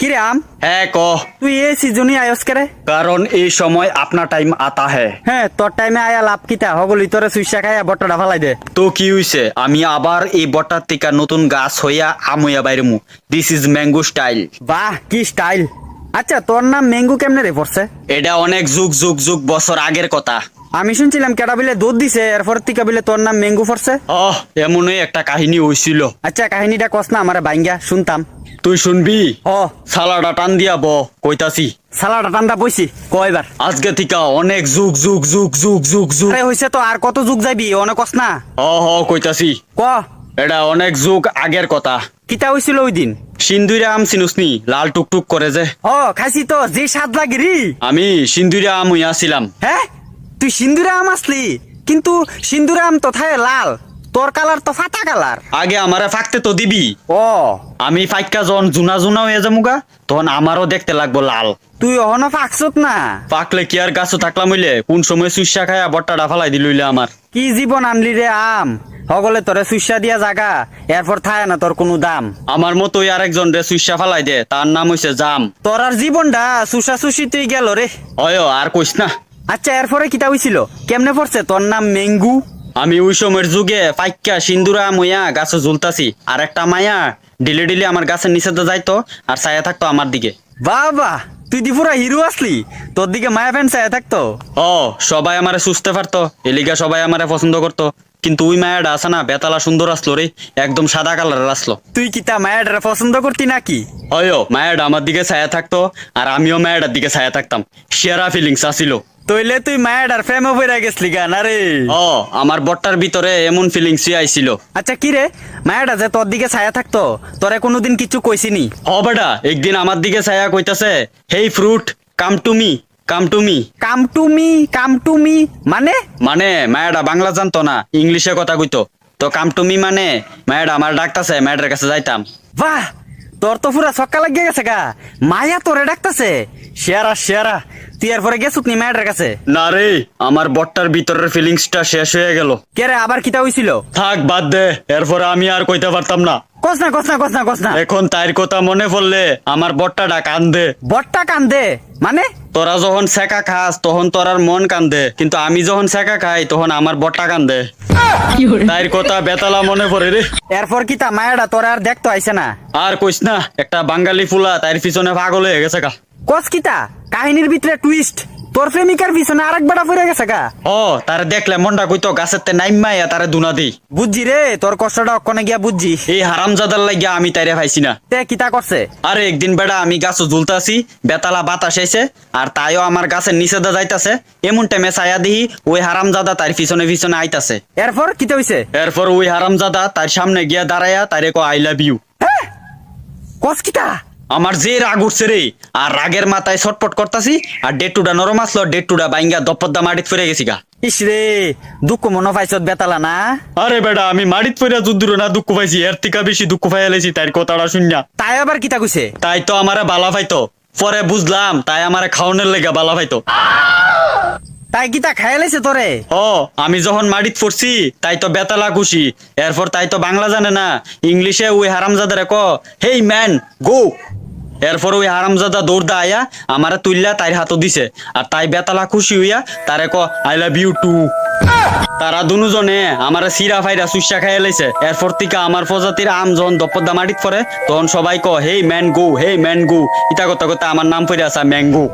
কিরে আম, হ্যাঁ ক। তুই এই সিজনই আয়স করে? কারণ এই সময় আপনার টাইম আতা হ্যাঁ। হ্যাঁ, তোর টাইমে আয়া লাভ কিতা হগলি তোরে সুইসা খাইয়া বট্টাটা ফালাই দে। তো কি হইছে, আমি আবার এই বটার থেকে নতুন গাছ হইয়া আমইয়া বাইরেমু। This is mango style. বাহ কি স্টাইল। আচ্ছা তোর নাম ম্যাঙ্গো কেমনে রে পড়ছে? এটা অনেক যুগ যুগ যুগ বছর আগের কথা। আমি শুনছিলাম কেডা বিলে দুধ দিছে এরপর থেকে বিলে তোর নাম ম্যাঙ্গো পড়ছে। এমনই একটা কাহিনী হইছিল। আচ্ছা কাহিনীটা কস না আমারে বাইঙ্গা শুনতাম। তুই শুনবি? ও সালাডা টান দিয়া ব কইতাছি। সালাডা টান্দা বইছি কয়বার? আজকে থেকে অনেক যুগ যুগ যুগ যুগ যুগ যুগ। আরে হইছে তো, আর কত যুগ যাইবি অনেক কস না। কইতাছি। ক এটা অনেক যুগ আগের কথা। কিতা হইছিল ওই দিন? সিন্দুরে আম চিনুসনি, লাল টুকটুক করে যে। খাইছি তো, যে স্বাদ লাগে রে। আমি সিন্দুরে আম হইয়া ছিলাম। হ্যাঁ তুই সিন্দুরে আম আসলি, কিন্তু সিন্দুরে আম তো থায় লাল, তোর কালার তো ফাটা কালার। আগে আমারে ফাঁকতে তো দিবি। ও আমি ফাইকা যখন জুনা জুনা হয়ে যামুগা তখন আমারও দেখতে লাগবো লাল। তুই অহনো ফাঁকছত না? পাকলে কি আর গাছও থাকলাম হইলে, কোন সময় সুইসা খায়া বট্টাটা ফালাই দিলইলে আমার। কি জীবন আনলি রে আম, হগলে তোরে সুইসা দিয়া জাগা এরপর থায় না তোর কোনো দাম। আমার মতোই আরেকজন রে সুইসা ফালাই দে, তার নাম হইছে জাম। তোর আর জীবনটা সুসা সুসি তুই গেল রে। আর কইস না। আচ্ছা এরপরে কিতা হইছিল, কেমনে পড়ছে তোর নাম ম্যাঙ্গু? আমি ওই সময়ের যুগে পাইকা সিন্দুরা মইয়া গাছে ঝুলতাছি, আর একটা মায়া ডিলে ডিলে আমার গাছের নিচে যাইতো আর ছায়া থাকতো আমার দিকে। বাবা তুই দি পুরা হিরো আসলি, তোর দিকে মায়া ফ্যান ছায়া থাকতো। সবাই আমারে সুস্থে পারতো, এলিগা সবাই আমারে পছন্দ করতো। কিন্তু ওই মায়াটা আছে না, বেতালা সুন্দর আসলো রে, একদম সাদা কালারের আসলো। তুই কিতা মায়াডারে পছন্দ করতি নাকি? মায়াটা আমার দিকে ছায়া থাকতো আর আমিও মায়াটার দিকে ছায়া থাকতাম। সেরা ফিলিংস আসিল। তইলে তুই মায়াডার প্রেমে পড়ে গেছলি গা না রে? আমার বট্টার ভিতরে এমন ফিলিংসই আইছিল। আচ্ছা কি রে, মায়াডা যে তোর দিকে ছায়া থাকতো তোরে কোনোদিন কিছু কইছিনি? বেটা একদিন আমার দিকে ছায়া কইতাছে, hey fruit come to me, come to me. Come to me, come to me মানে? মানে মায়াডা বাংলা জানতো না, ইংলিশে কথা কইতো। তো কাম টু মি মানে মায়াডা আমার ডাকতাছে, মায়াডার কাছে যাইতাম। বাহ তোর তো পুরা ছক্কা লাগিয়ে গেছে গা, মায়া তোরে ডাকতাছে। শেয়ারা শেয়ারা, তুই এরপরে গেছুত নি মায়াডার কাছে? না রে, আমার বট্টার ভিতরের ফিলিংসটা শেষ হয়ে গেল। কে রে আবার কিতা হইছিল? থাক বাদ দে, এরপরে আমি আর কইতে পারতাম না। কস না কস না কস না কস না। এখন তাইর কথা মনে পড়লে আমার বট্টাটা কান্দে। বট্টা কান্দে মানে? তোরা যখন সেকা খাস তখন তোরার মন কান্দে, কিন্তু আমি যখন সেকা খাই তখন আমার বট্টা কান্দে। তাইর কথা বেতালা মনে পড়ে রে। এরপর কিতা মায়াডা তোরা আর দেখতো আইছে না? আর কইস না, একটা বাঙালি ফুলা তাইর পিছনে পাগল হয়ে গেছে গা। কস কিতা, কাহিনীর ভিতরে টুইস্ট, তোর প্রেমিকার পিছনে আরেক বেড়া পড়ে গেছে গা। তারে দেখলে মনটা কইতো গাছের তে নাইমাইয়া তারে দুনা দেই। বুঝছি রে তোর কষ্টটা অক্ষণে গিয়া বুঝছি। এই হারামজাদার লাগিয়া আমি তাইরে পাইছি না। তে কিতা করছে? আরে একদিন বেড়া আমি গাছ ঝুলতাছি, বেতালা বাতাস আইছে আর তাইও আমার গাছের নিচে দা যাইতাছে। এমন টাইমে ছায়া দিহি ওই হারামজাদা তার পিছনে পিছনে আইতাছে। এরপর কিতা হইছে? এরপর ওই হারামজাদা তার সামনে গিয়া দাঁড়াইয়া তারে কো আই লাভ ইউ। কস কিতা? আমার যে রাগ উঠছে রে, আর রাগের মাথায় ছটপট করতাছি, আর ডেটুডা নরম আসলো, ডেটুডা বাইঙ্গা দপদ্দা মাটিত ফিরে গেছি গা। ইস রে, দুঃখ মনে পাইছত বেতালা না? আরে বেটা আমি মাটিত ফিরে যুদ্ধ না দুঃখ পাইছি, এর থেকে বেশি দুঃখ পাইয়ালেছি তাই কথাটা শুনিয়া। তাই আবার কিতা কইছে? তাই তো আমারে বালা পাইতো, পরে বুঝলাম তাই আমারে খাওয়ানোর লেগে বালা পাইতো। তাই কিতা খাইলাইছে তোরে? আমি যখন মাটিত পড়ছি তাই তো বেতালা খুশি। এরপর তাই তো বাংলা জানে না, ইংলিশে ওই হারামজাদারে ক হেই ম্যান গো। এরপর ওই হারামজাদা দৌড়দা আয়া আমারে তুললা তাইর হাতও দিছে, আর তাই বেতালা খুশি হইয়া তারে ক আই লাভ ইউ টু। তারা দুজনে আমারে সিরা ফাইরা সুইসা খাইয়া লাইছে। এরপর থেকে আমার প্রজাতির আম যখন দপদ্দা মাটিত পড়ে তখন সবাই ক হেই ম্যান গো, হেই ম্যান গো। ইতা কথা কথা আমার নাম পড়ে আসা ম্যাঙ্গো।